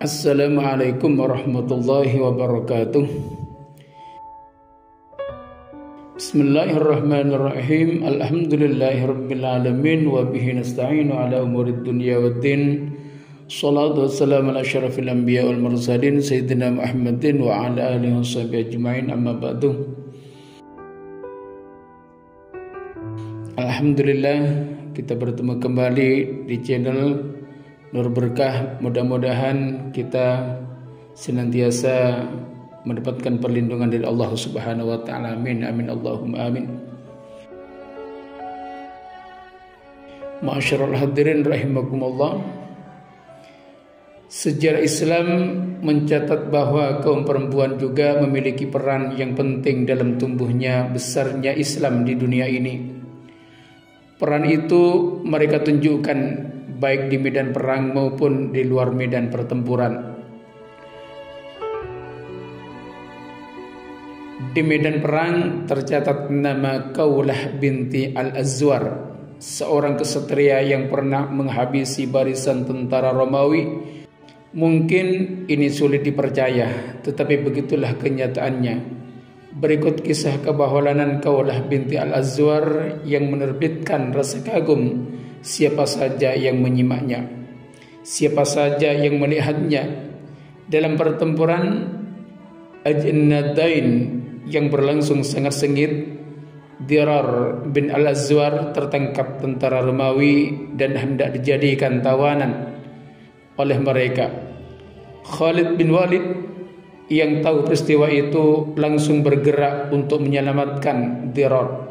Assalamualaikum warahmatullahi wabarakatuh. Bismillahirrahmanirrahim. Alhamdulillahirabbil alamin wa bihi nasta'inu ala umurid dunya waddin. Shalatu wassalamu ala asyrafil anbiya wal mursalin sayyidina Muhammadin wa ala alihi washabihi ajmain, amma ba'du. Alhamdulillah, kita bertemu kembali di channel Nur Berkah. Mudah-mudahan kita senantiasa mendapatkan perlindungan dari Allah Subhanahu wa taala. Amin amin Allahumma amin. Ma'asyiral hadirin rahimakumullah. Sejarah Islam mencatat bahwa kaum perempuan juga memiliki peran yang penting dalam tumbuhnya besarnya Islam di dunia ini. Peran itu mereka tunjukkan baik di medan perang maupun di luar medan pertempuran. Di medan perang tercatat nama Khawlah binti Al-Azwar, seorang kesatria yang pernah menghabisi barisan tentara Romawi. Mungkin ini sulit dipercaya, tetapi begitulah kenyataannya. Berikut kisah kebahlawanan Khawlah binti Al-Azwar yang menerbitkan rasa kagum siapa saja yang menyimaknya, siapa saja yang melihatnya. Dalam pertempuran Ajnadain yang berlangsung sangat sengit, Dirar bin Al-Azwar tertangkap tentara Romawi dan hendak dijadikan tawanan oleh mereka. Khalid bin Walid yang tahu peristiwa itu langsung bergerak untuk menyelamatkan Dirar.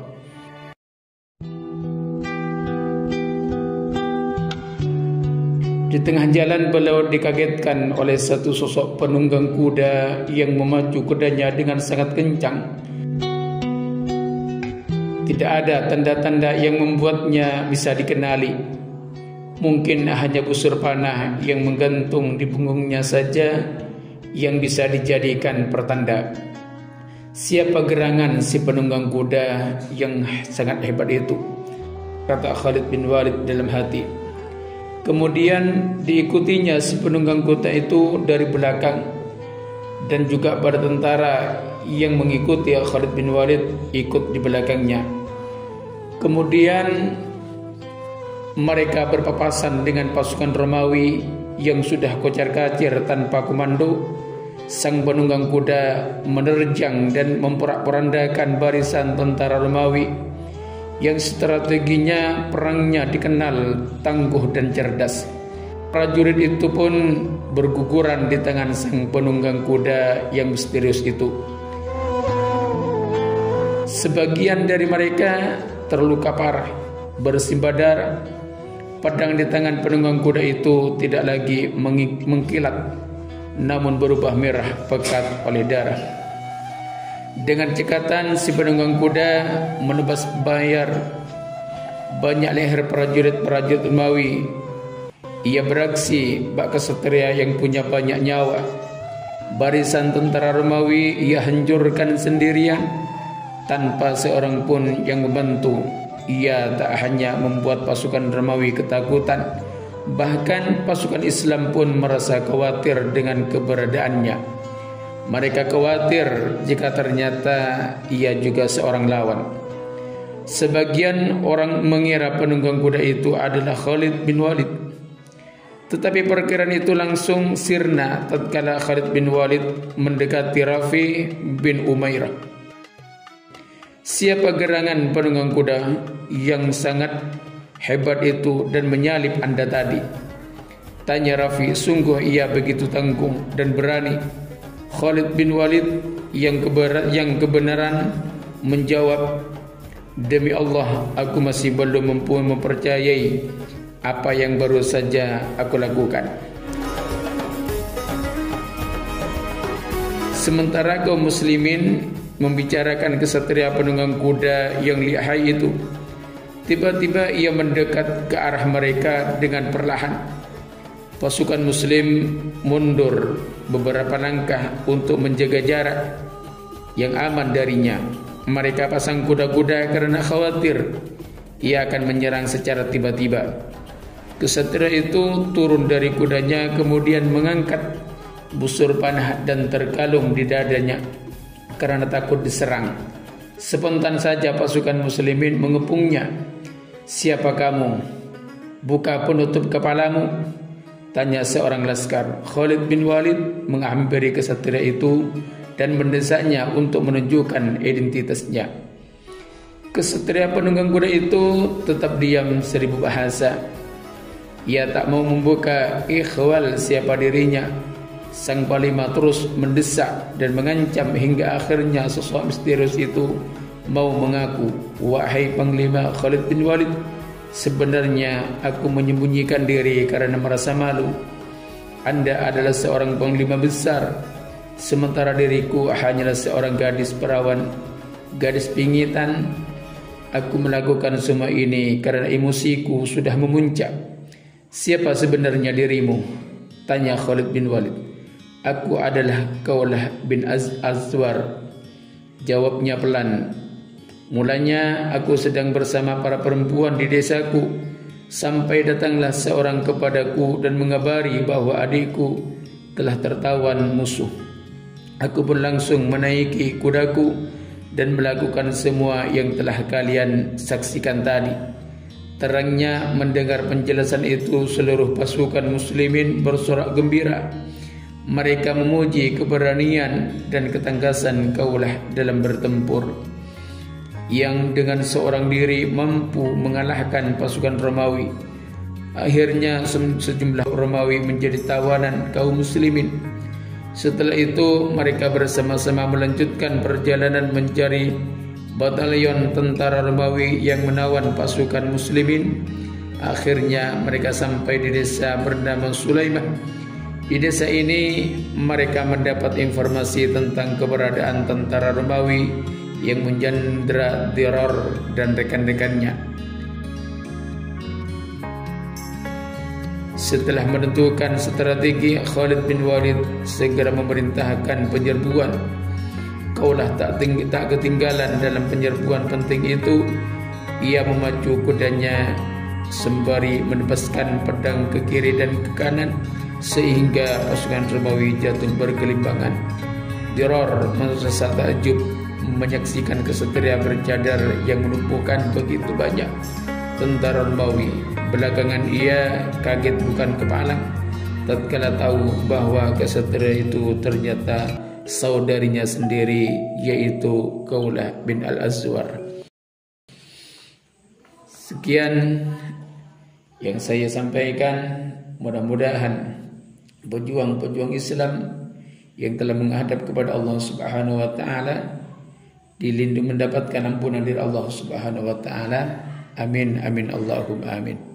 Di tengah jalan beliau dikagetkan oleh satu sosok penunggang kuda yang memacu kudanya dengan sangat kencang. Tidak ada tanda-tanda yang membuatnya bisa dikenali. Mungkin hanya busur panah yang menggantung di punggungnya saja yang bisa dijadikan pertanda. Siapa gerangan si penunggang kuda yang sangat hebat itu? Kata Khalid bin Walid dalam hati. Kemudian diikutinya si penunggang kuda itu dari belakang, dan juga para tentara yang mengikuti Khalid bin Walid ikut di belakangnya. Kemudian mereka berpapasan dengan pasukan Romawi yang sudah kocar-kacir tanpa komando. Sang penunggang kuda menerjang dan memporak-porandakan barisan tentara Romawi yang strateginya perangnya dikenal tangguh dan cerdas. Prajurit itu pun berguguran di tangan sang penunggang kuda yang misterius itu. Sebagian dari mereka terluka parah, bersimbah darah. Pedang di tangan penunggang kuda itu tidak lagi mengkilat, namun berubah merah pekat oleh darah. Dengan cekatan si penunggang kuda menebas bayar banyak leher prajurit-prajurit Romawi. Ia beraksi bak kesatria yang punya banyak nyawa. Barisan tentara Romawi ia hancurkan sendirian tanpa seorang pun yang membantu. Ia tak hanya membuat pasukan Romawi ketakutan, bahkan pasukan Islam pun merasa khawatir dengan keberadaannya. Mereka khawatir jika ternyata ia juga seorang lawan. Sebagian orang mengira penunggang kuda itu adalah Khalid bin Walid, tetapi perkiraan itu langsung sirna tatkala Khalid bin Walid mendekati Rafi bin Umairah. Siapa gerangan penunggang kuda yang sangat hebat itu dan menyalip Anda tadi? Tanya Rafi. Sungguh ia begitu tangguh dan berani. Khalid bin Walid yang kebenaran menjawab, demi Allah, aku masih belum mampu mempercayai apa yang baru saja aku lakukan. Sementara kaum muslimin membicarakan kesatria penunggang kuda yang lihai itu, tiba-tiba ia mendekat ke arah mereka dengan perlahan. Pasukan muslim mundur beberapa langkah untuk menjaga jarak yang aman darinya. Mereka pasang kuda-kuda karena khawatir ia akan menyerang secara tiba-tiba. Kesatria itu turun dari kudanya, kemudian mengangkat busur panah dan terkalung di dadanya karena takut diserang. Spontan saja pasukan muslimin mengepungnya. "Siapa kamu? Buka penutup kepalamu," tanya seorang laskar. Khalid bin Walid menghampiri kesatria itu dan mendesaknya untuk menunjukkan identitasnya. Kesatria penunggang kuda itu tetap diam seribu bahasa. Ia tak mau membuka ikhwal siapa dirinya. Sang panglima terus mendesak dan mengancam hingga akhirnya sosok misterius itu mau mengaku, "Wahai Panglima Khalid bin Walid, sebenarnya aku menyembunyikan diri karena merasa malu. Anda adalah seorang panglima besar, sementara diriku hanyalah seorang gadis perawan, gadis pingitan. Aku melakukan semua ini karena emosiku sudah memuncak." "Siapa sebenarnya dirimu?" tanya Khalid bin Walid. "Aku adalah Kaulah bin Azwar," jawabnya pelan. "Mulanya aku sedang bersama para perempuan di desaku, sampai datanglah seorang kepadaku dan mengabari bahwa adikku telah tertawan musuh. Aku pun langsung menaiki kudaku dan melakukan semua yang telah kalian saksikan tadi." Terangnya mendengar penjelasan itu, seluruh pasukan muslimin bersorak gembira. Mereka memuji keberanian dan ketangkasan Kaulah dalam bertempur, yang dengan seorang diri mampu mengalahkan pasukan Romawi. Akhirnya sejumlah Romawi menjadi tawanan kaum muslimin. Setelah itu mereka bersama-sama melanjutkan perjalanan mencari batalion tentara Romawi yang menawan pasukan muslimin. Akhirnya mereka sampai di desa bernama Sulaimah. Di desa ini mereka mendapat informasi tentang keberadaan tentara Romawi yang menjandera Dirar dan rekan-rekannya. Setelah menentukan strategi, Khalid bin Walid segera memerintahkan penyerbuan. Kaulah tak ketinggalan dalam penyerbuan penting itu. Ia memacu kudanya sembari menebaskan pedang ke kiri dan ke kanan sehingga pasukan Romawi jatuh bergelimpangan. Dirar merasa takjub menyaksikan kesatria bercadar yang melumpuhkan begitu banyak tentara Romawi. Belakangan ia kaget bukan kepalang tatkala tahu bahwa kesatria itu ternyata saudarinya sendiri, yaitu Kaulah bin Al-Azwar. Sekian yang saya sampaikan. Mudah-mudahan pejuang-pejuang Islam yang telah menghadap kepada Allah Subhanahu wa taala dilindungi, mendapatkan ampunan dari Allah Subhanahu wa taala. Amin amin Allahumma amin.